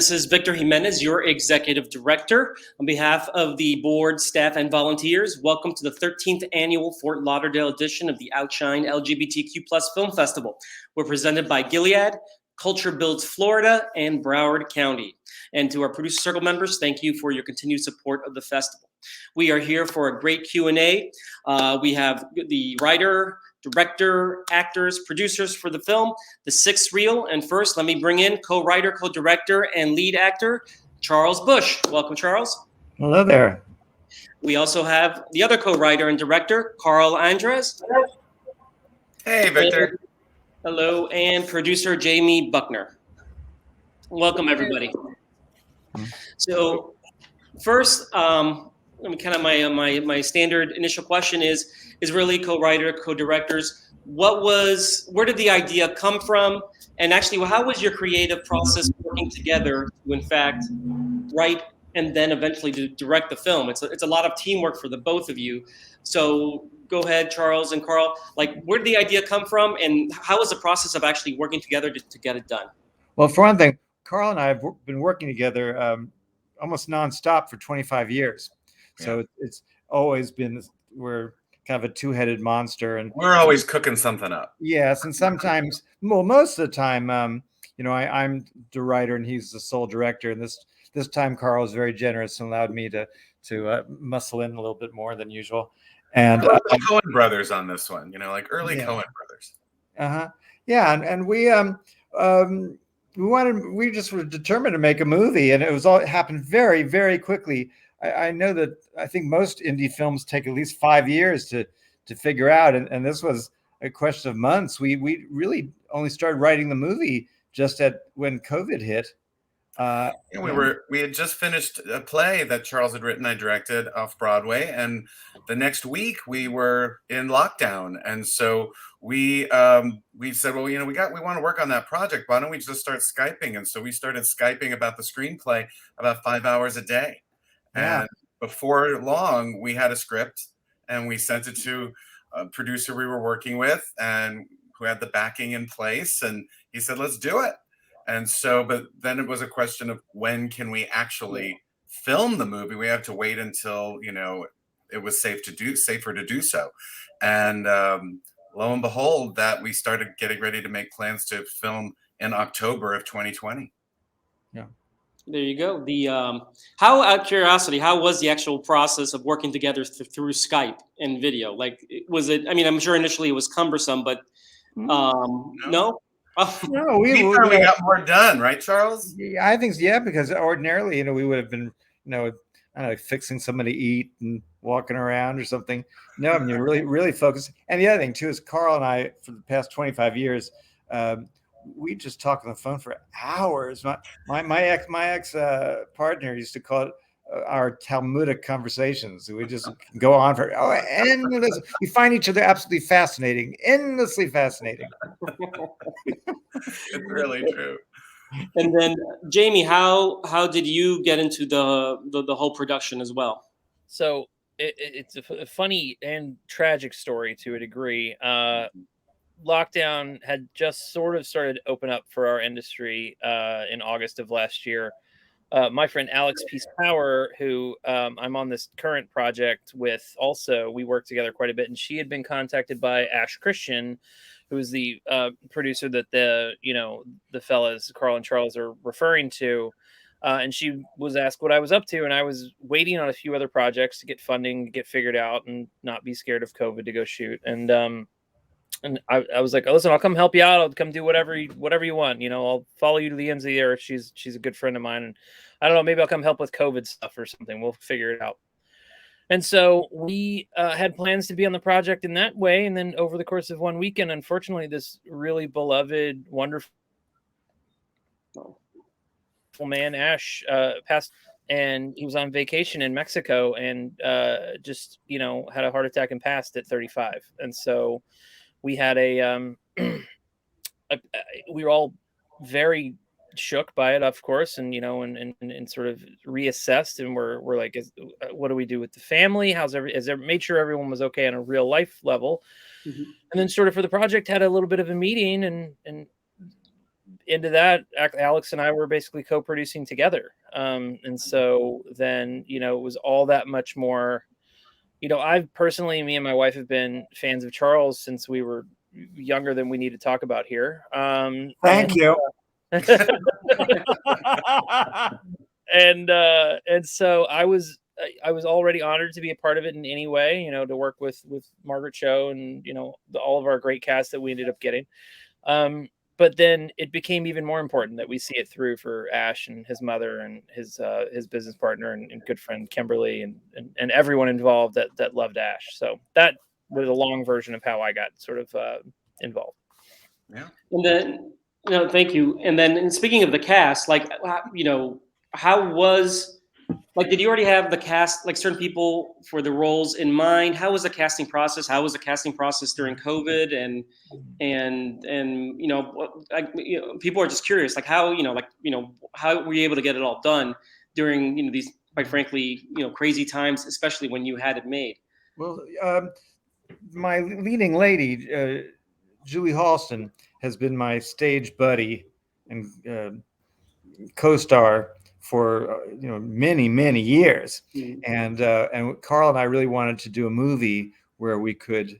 this is Victor Jimenez, your executive director. On behalf of the board, staff, and volunteers, welcome to the 13th annual Fort Lauderdale edition of the OUTshine LGBTQ Plus Film Festival. We're presented by Gilead, Culture Builds Florida, and Broward County. And to our producer circle members, thank you for your continued support of the festival. We are here for a great Q&A. We have the writer, director, actors, producers for the film, The Sixth Reel. And first, let me bring in co-writer, co-director, and lead actor, Charles Bush. Welcome, Charles. Hello there. We also have the other co-writer and director, Carl Andres. Hey, Victor. Hello, and producer Jamie Buckner. Welcome, everybody. So, first, kind of my standard initial question is really co-writer, co-directors. Where did the idea come from? And actually, how was your creative process working together to, in fact, write and then eventually to direct the film? It's a lot of teamwork for the both of you. So go ahead, Charles and Carl. Where did the idea come from, and how was the process of actually working together to get it done? Well, for one thing, Carl and I have been working together almost nonstop for 25 years. So it's always been, we're kind of a two-headed monster, and we're always cooking something up. Yes, and sometimes, well, most of the time, I'm the writer and he's the sole director. And this time, Carl was very generous and allowed me to muscle in a little bit more than usual. And the Coen brothers on this one, early Coen brothers. Yeah, and we just were determined to make a movie, and it happened very, very quickly. I think most indie films take at least 5 years to figure out, and this was a question of months. We really only started writing the movie just when COVID hit. We had just finished a play that Charles had written, I directed, off Broadway, and the next week we were in lockdown, and so we said, well, we want to work on that project. Why don't we just start Skyping? And so we started Skyping about the screenplay about 5 hours a day. Yeah. And before long, we had a script, and we sent it to a producer we were working with, and who had the backing in place. And he said, "Let's do it." And so, but then it was a question of when can we actually film the movie? We had to wait until it was safer to do so. And lo and behold, that we started getting ready to make plans to film in October of 2020. Yeah. There you go. How, out of curiosity, how was the actual process of working together through Skype and video? Was it? I mean, I'm sure initially it was cumbersome, but no. No, we got more done, right, Charles? Yeah, I think because ordinarily, we would have been, I don't know, fixing somebody to eat and walking around or something. No, I mean, really, really focused. And the other thing too is Carl and I, for the past 25 years, we just talk on the phone for hours. My ex partner used to call it our Talmudic conversations. We just go on for endless. We find each other absolutely fascinating, endlessly fascinating. It's really true. And then, Jamie, how did you get into the whole production as well? So it's a funny and tragic story to a degree. Lockdown had just sort of started to open up for our industry in August of last year. My friend Alex Peace Power, who I'm on this current project with, also we work together quite a bit, and she had been contacted by Ash Christian, who is the producer that the fellas Carl and Charles are referring to, and she was asked what I was up to, and I was waiting on a few other projects to get funding, get figured out, and not be scared of COVID to go shoot. And I was like, listen, I'll come help you out. I'll come do whatever you want. I'll follow you to the ends of the earth. She's a good friend of mine. And I don't know, maybe I'll come help with COVID stuff or something. We'll figure it out. And so we had plans to be on the project in that way. And then over the course of one weekend, unfortunately, this really beloved, wonderful man, Ash, passed. And he was on vacation in Mexico and just, had a heart attack and passed at 35. And so we had we were all very shook by it, of course, and and sort of reassessed, and we're like, what do we do with the family? Made sure everyone was okay on a real life level, and then sort of for the project had a little bit of a meeting, and into that, Alex and I were basically co-producing together. And so then, it was all that much more. I've personally, me and my wife have been fans of Charles since we were younger than we need to talk about here. Thank you. And so I was already honored to be a part of it in any way, to work with Margaret Cho and all of our great cast that we ended up getting. But then it became even more important that we see it through for Ash and his mother and his business partner and good friend Kimberly and everyone involved that loved Ash. So that was a long version of how I got sort of involved. Yeah. And then, thank you. And then, speaking of the cast, how was, did you already have the cast, certain people for the roles in mind? How was the casting process? How was the casting process during COVID? And people are just curious, how how were you able to get it all done during, these, quite frankly, crazy times, especially when you had it made? Well, my leading lady, Julie Halston, has been my stage buddy and co-star for many years, and Carl and I really wanted to do a movie where we could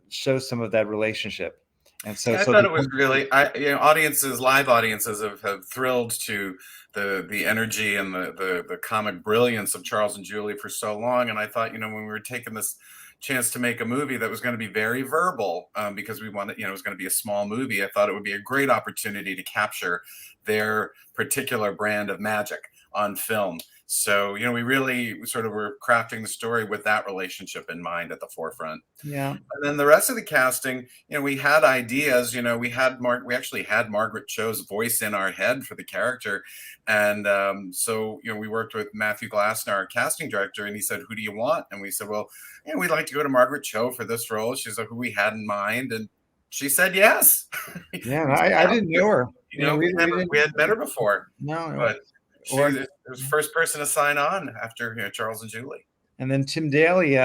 show some of that relationship. And so, I thought it was really, live audiences have thrilled to the energy and the comic brilliance of Charles and Julie for so long. And I thought, when we were taking this chance to make a movie that was going to be very verbal, because we wanted, it was going to be a small movie, I thought it would be a great opportunity to capture their particular brand of magic on film. So, we really sort of were crafting the story with that relationship in mind at the forefront. Yeah. And then the rest of the casting, we had ideas, we actually had Margaret Cho's voice in our head for the character. And so, we worked with Matthew Glassner, our casting director, and he said, "Who do you want?" And we said, "Well, we'd like to go to Margaret Cho for this role." She's like, who we had in mind. And she said yes. Yeah, I didn't know her. We had met her before. No, but she was the first person to sign on after Charles and Julie. And then Tim Daly,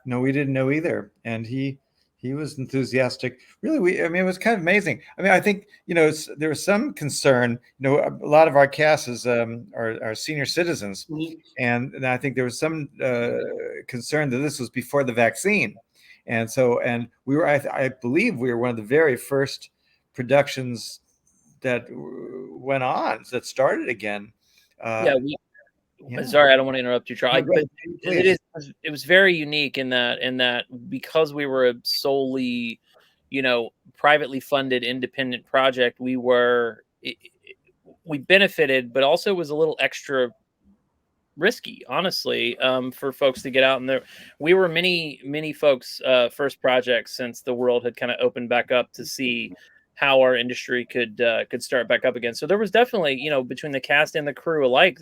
we didn't know either, and he was enthusiastic. Really, it was kind of amazing. I think there was some concern. A lot of our cast is are senior citizens, and I think there was some concern that this was before the vaccine, and we were. I believe we were one of the very first productions that went on, that started again. Sorry, I don't want to interrupt you, Charles. No, but it was very unique in that because we were a solely, privately funded independent project, we benefited, but also was a little extra risky, honestly, for folks to get out. And we were many folks' first projects since the world had kind of opened back up to see how our industry could start back up again. So there was definitely, between the cast and the crew alike,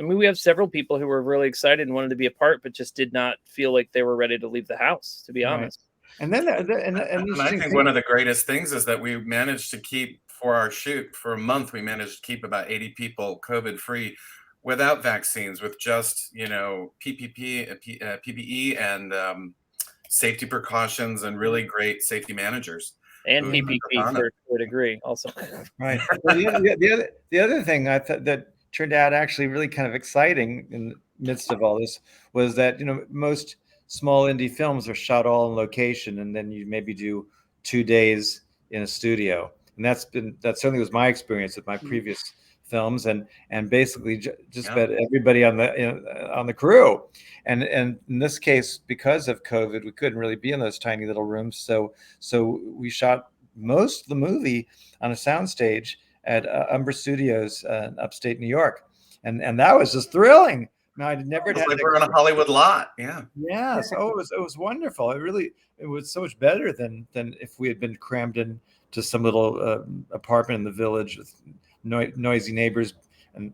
we have several people who were really excited and wanted to be a part, but just did not feel like they were ready to leave the house, to be honest. And then, and I think one of the greatest things is that we managed to keep, for our shoot for a month, we managed to keep about 80 people COVID free without vaccines, with just, PPE and safety precautions and really great safety managers. And PPP for a degree also. Right. Well, the other thing I thought that turned out actually really kind of exciting in the midst of all this was that, most small indie films are shot all in location, and then you maybe do 2 days in a studio. And that certainly was my experience with my previous films, and basically just about everybody on the crew. And in this case, because of COVID, we couldn't really be in those tiny little rooms. So we shot most of the movie on a soundstage at Umbra Studios in upstate New York, and that was just thrilling. No, I never had. Like we're on a Hollywood lot. Yeah. Yes. Oh, it was wonderful. It was so much better than if we had been crammed into some little apartment in the village with noisy neighbors and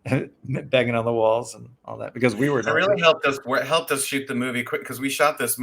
banging on the walls and all that, because we were. It really helped us shoot the movie quick, because we shot this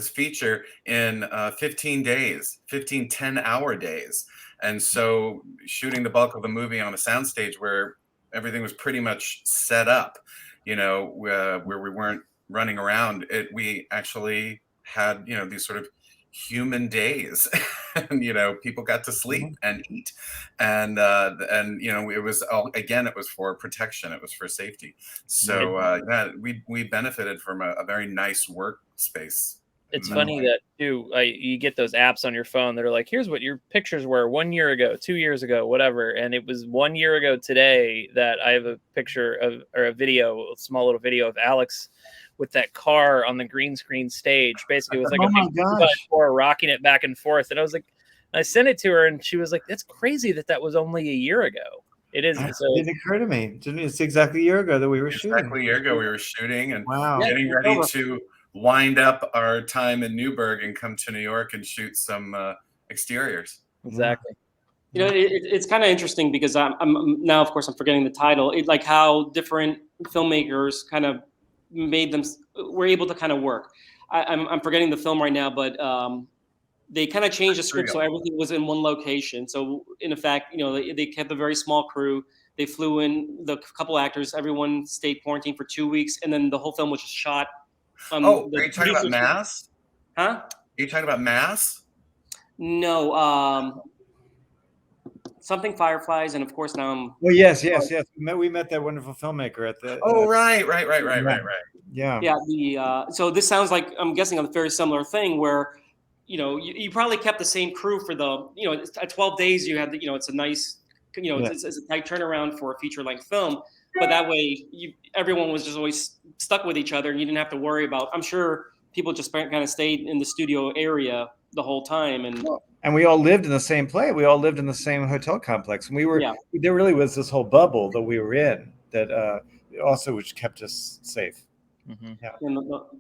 feature in 15 days, 15 10-hour days. And so shooting the bulk of the movie on a soundstage where everything was pretty much set up, where we weren't running around, we actually had, these sort of human days and people got to sleep and eat, and it was all, again, it was for protection, it was for safety. So yeah, we benefited from a very nice workspace. It's funny that too. You get those apps on your phone that are like, here's what your pictures were 1 year ago, 2 years ago, whatever. And it was 1 year ago today that I have a picture of, or a video, a small little video of Alex with that car on the green screen stage. Basically, it was like Oh my gosh. car rocking it back and forth. And I was like, I sent it to her, and she was like, "That's crazy that was only a year ago." It is. It So didn't occur to me. It's exactly a year ago that we were shooting. Exactly a year ago we were shooting and Wow. getting ready to wind up our time in Newburgh and come to New York and shoot some exteriors. exactly. It's kind of interesting because I'm now, of course, I'm forgetting the title. Like how different filmmakers kind of were able to kind of work. I'm forgetting the film right now, but they kind of changed the script so everything was in one location. So in effect, they kept a very small crew. They flew in the couple actors. Everyone stayed quarantined for 2 weeks, and then the whole film was just shot. Are you talking about Mass? Huh? Are you talking about Mass? No. Something Fireflies, and of course now I'm. Well, yes. We met that wonderful filmmaker at the. Right. Yeah. So this sounds like, I'm guessing, a very similar thing where, you probably kept the same crew for the, at 12 days you had the, it's a nice, it's a tight turnaround for a feature length film, but that way everyone was just always stuck with each other and you didn't have to worry about. I'm sure people just kind of stayed in the studio area the whole time, and we all lived in the same place. We all lived in the same hotel complex, and there really was this whole bubble that we were in that also which kept us safe. Mm-hmm. Yeah. And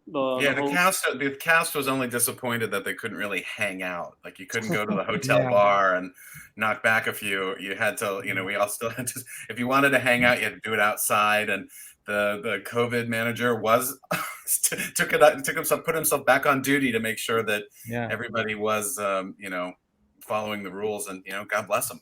the cast was only disappointed that they couldn't really hang out. Like you couldn't go to the hotel bar and knock back a few. You had to, we all still had to. If you wanted to hang out, you had to do it outside. And the COVID manager put himself back on duty to make sure that everybody was, following the rules. And God bless him.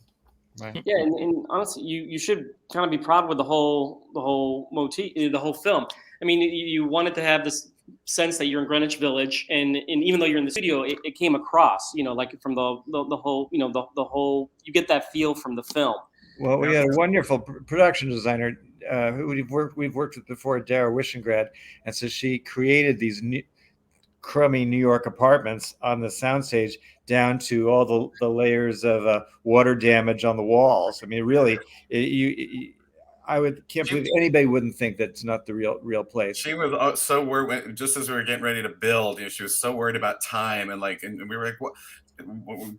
Right. Yeah, and honestly, you should kind of be proud with the whole motif, the whole film. I mean, you wanted to have this sense that you're in Greenwich Village, and even though you're in the studio, it came across, like from the whole, the whole, you get that feel from the film. Well, we had a wonderful production designer who we've worked with before, Dara Wishengrad, and so she created these crummy New York apartments on the soundstage down to all the layers of water damage on the walls. I mean, really, can't believe anybody wouldn't think that's not the real place. She was so worried, just as we were getting ready to build. She was so worried about time, and we were like,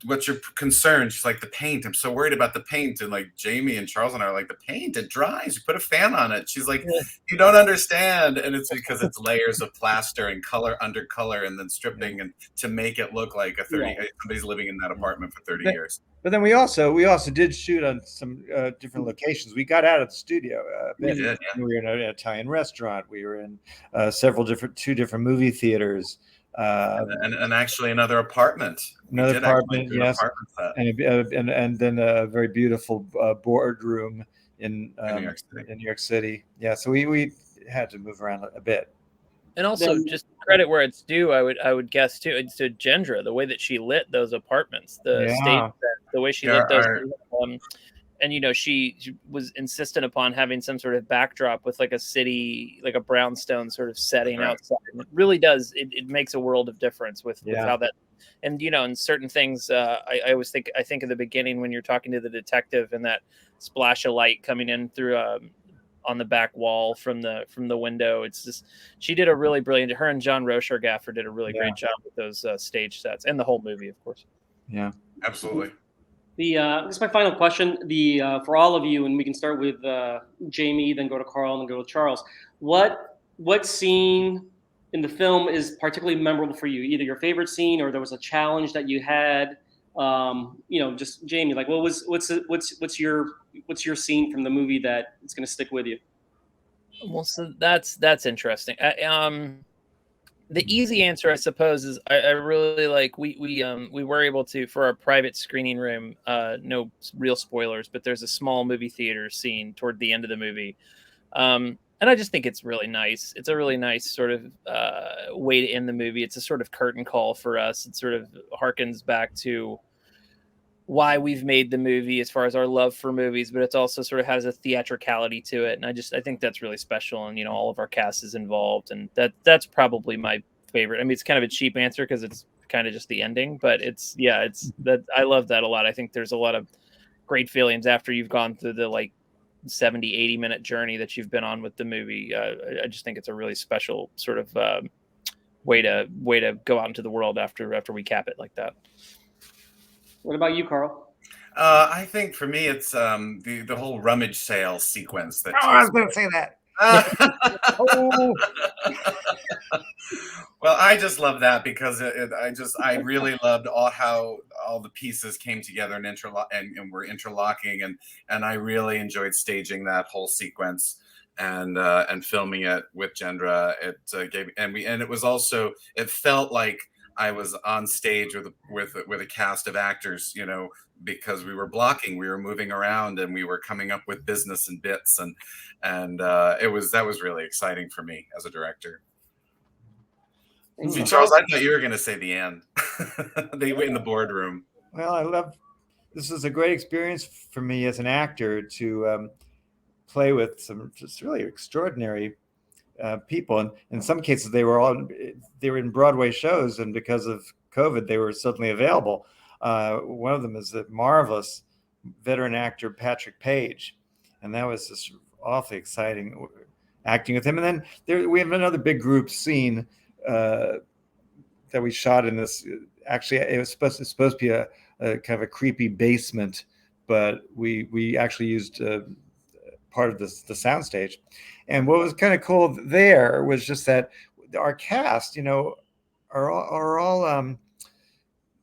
what's your concern? She's like, the paint. I'm so worried about the paint. And like Jamie and Charles and I are like, the paint, it dries. You put a fan on it. She's like, you don't understand. And it's because it's layers of plaster and color under color and then stripping and to make it look like somebody's living in that apartment for 30 years. But then we also did shoot on some different locations. We got out of the studio a bit. We did, yeah. We were in an Italian restaurant. We were in two different movie theaters. And actually another apartment. Yes, and then a very beautiful boardroom in New York City. Yeah, so we had to move around a bit. And also, just credit where it's due, I would guess too. It's to Gendra, the way that she lit those apartments, the way she lit those. And she was insistent upon having some sort of backdrop with like a city, like a brownstone sort of setting outside. And it really does. It makes a world of difference with how that. And in certain things, I always think of the beginning when you're talking to the detective and that splash of light coming in through on the back wall from the window. It's just, she did a really brilliant. Her and John Rosher-Gaffer did a really great job with those stage sets and the whole movie, of course. Yeah, absolutely. This is my final question. For all of you, and we can start with Jamie, then go to Carl, and then go to Charles. What scene in the film is particularly memorable for you? Either your favorite scene, or there was a challenge that you had. Just Jamie. Like, what's your scene from the movie that it's going to stick with you? Well, so that's interesting. The easy answer, I suppose, is I really like we were able to, for our private screening room, no real spoilers, but there's a small movie theater scene toward the end of the movie, and I just think it's really nice. It's a really nice sort of way to end the movie. It's a sort of curtain call for us. It sort of harkens back to why we've made the movie as far as our love for movies, but it's also sort of has a theatricality to it. And I think that's really special. And, all of our cast is involved, and that's probably my favorite. I mean, it's kind of a cheap answer because it's kind of just the ending, but it's that I love that a lot. I think there's a lot of great feelings after you've gone through the 70-80 minute journey that you've been on with the movie. I just think it's a really special sort of way to go out into the world after we cap it like that. What about you, Carl? I think for me, it's the whole rummage sale sequence. I was going to say that. Well, I just love that because I really loved how all the pieces came together and were interlocking, and I really enjoyed staging that whole sequence and filming it with Gendra. It felt like I was on stage with a cast of actors, because we were blocking, we were moving around, and we were coming up with business and bits, and that was really exciting for me as a director. See, Charles, I thought you were going to say the end. They were in the boardroom. Well, this is a great experience for me as an actor to play with some just really extraordinary people, and in some cases they were in Broadway shows, and because of COVID they were suddenly available. One of them is the marvelous veteran actor Patrick Page, and that was just awfully exciting acting with him. And then we have another big group scene that we shot in this. Actually, it was supposed to be a kind of a creepy basement, but we actually used part of the soundstage. And what was kind of cool there was just that our cast, are all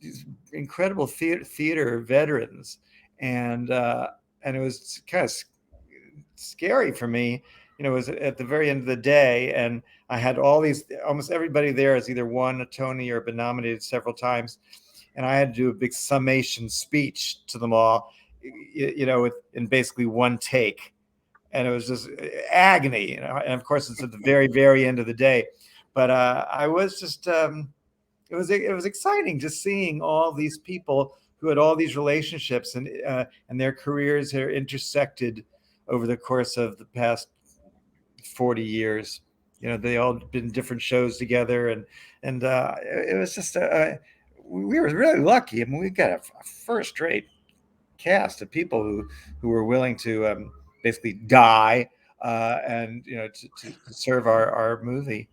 these incredible theater veterans, and it was kind of scary for me. It was at the very end of the day, and I had almost everybody there has either won a Tony or been nominated several times, and I had to do a big summation speech to them all, in basically one take. And it was just agony, and of course it's at the very, very end of the day. But I was just, it was exciting just seeing all these people who had all these relationships and their careers are intersected over the course of the past 40 years. They all been different shows together, and it was just we were really lucky. I mean, we got a first-rate cast of people who were willing to basically die and to serve our movie.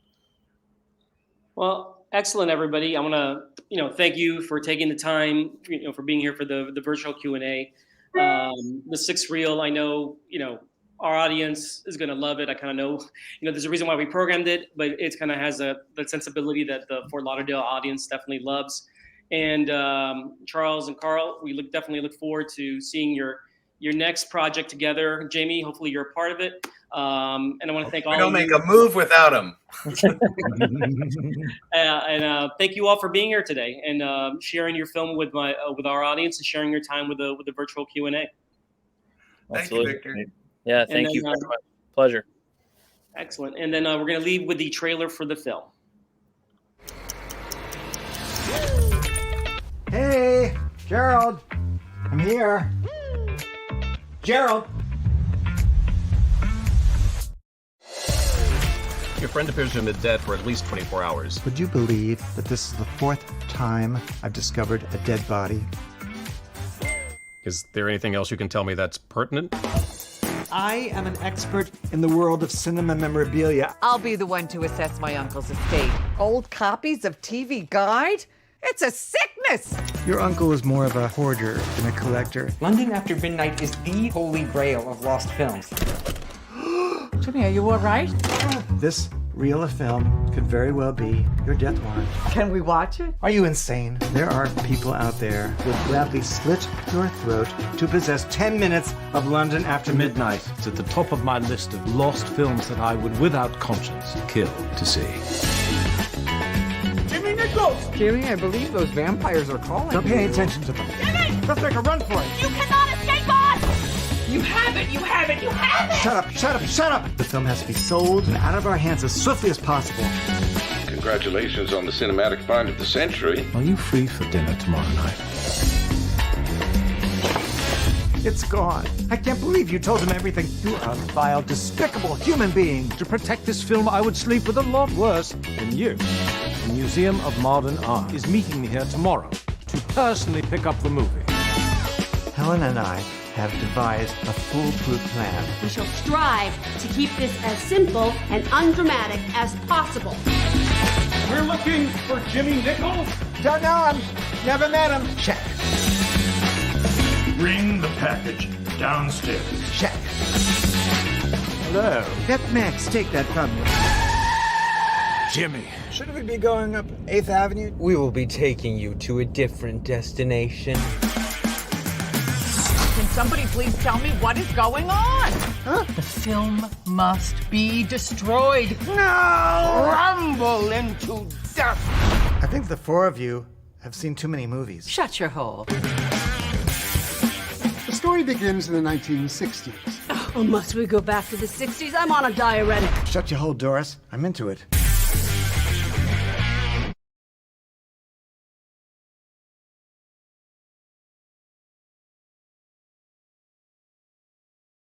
Well, excellent, everybody. I want to thank you for taking the time, for being here for the virtual Q&A. The sixth reel, I know our audience is going to love it. I kind of know there's a reason why we programmed it, but it kind of has the sensibility that the Fort Lauderdale audience definitely loves. And Charles and Carl, we definitely look forward to seeing your next project together. Jamie, hopefully you're a part of it. And I want to thank all of you. We don't make a move without him. And thank you all for being here today and sharing your film with our audience and sharing your time with the virtual Q&A. Thank you, Victor. Yeah, thank you very much. Pleasure. Excellent. And then we're going to leave with the trailer for the film. Hey, Gerald, I'm here. Gerald. Your friend appears to have been dead for at least 24 hours. Would you believe that this is the 4th time I've discovered a dead body? Is there anything else you can tell me that's pertinent? I am an expert in the world of cinema memorabilia. I'll be the one to assess my uncle's estate. Old copies of TV Guide? It's a sickness! Your uncle is more of a hoarder than a collector. London After Midnight is the holy grail of lost films. Jimmy, are you all right? This reel of film could very well be your death warrant. Can we watch it? Are you insane? There are people out there who would gladly slit your throat to possess 10 minutes of London After Midnight. It's at the top of my list of lost films that I would, without conscience, kill to see. Jimmy Nichols! Jimmy, I believe those vampires are calling. Don't pay any attention to them. Jimmy! Let's make a run for it. You cannot escape us! You have it! You have it! You have it! Shut up! Shut up! Shut up! The film has to be sold and out of our hands as swiftly as possible. Congratulations on the cinematic find of the century. Are you free for dinner tomorrow night? It's gone. I can't believe you told him everything. You are a vile, despicable human being. To protect this film, I would sleep with a lot worse than you. The Museum of Modern Art is meeting me here tomorrow to personally pick up the movie. Helen and I have devised a foolproof plan. We shall strive to keep this as simple and undramatic as possible. We're looking for Jimmy Nichols. Don't know him. Never met him. Check. Bring the package downstairs. Check. Hello. Let Max take that from you. Jimmy. Shouldn't we be going up 8th Avenue? We will be taking you to a different destination. Can somebody please tell me what is going on? Huh? The film must be destroyed. No! Rumble into dust. I think the four of you have seen too many movies. Shut your hole. The story begins in the 1960s. Oh, must we go back to the 60s? I'm on a diuretic. Shut your hole, Doris. I'm into it.